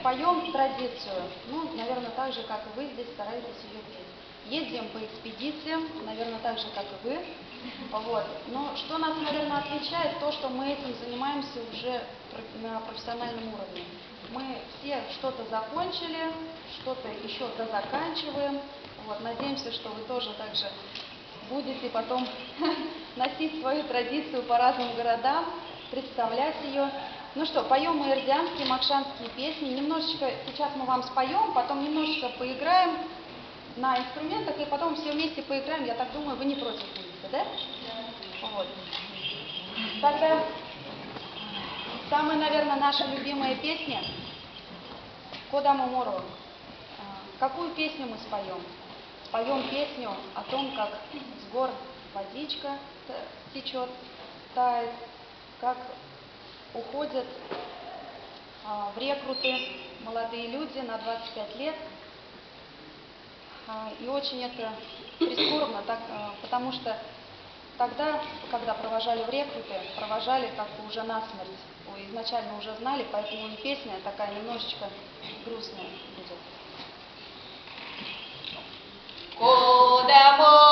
поем традицию, ну, наверное, так же, как и вы здесь стараетесь ее петь. Ездим по экспедициям, наверное, так же, как и вы. Вот. Но что нас, наверное, отличает, то, что мы этим занимаемся уже на профессиональном уровне. Мы все что-то закончили, что-то еще дозаканчиваем. Вот. Надеемся, что вы тоже так же будете потом носить свою традицию по разным городам, представлять ее. Ну что, поем мы эрзианские, макшанские песни. Немножечко сейчас мы вам споем, потом немножечко поиграем на инструментах, и потом все вместе поиграем. Я так думаю, вы не против будете, да? Вот. Тогда самая, наверное, наша любимая песня «Кодамо Моро». Какую песню мы споем? Споем песню о том, как с гор водичка течет, тает, как уходят в рекруты молодые люди на 25 лет. И очень это прискорбно, потому что тогда, когда провожали в рекруты, провожали как-то уже насмерть. Изначально уже знали, поэтому и песня такая немножечко грустная будет. Кодамо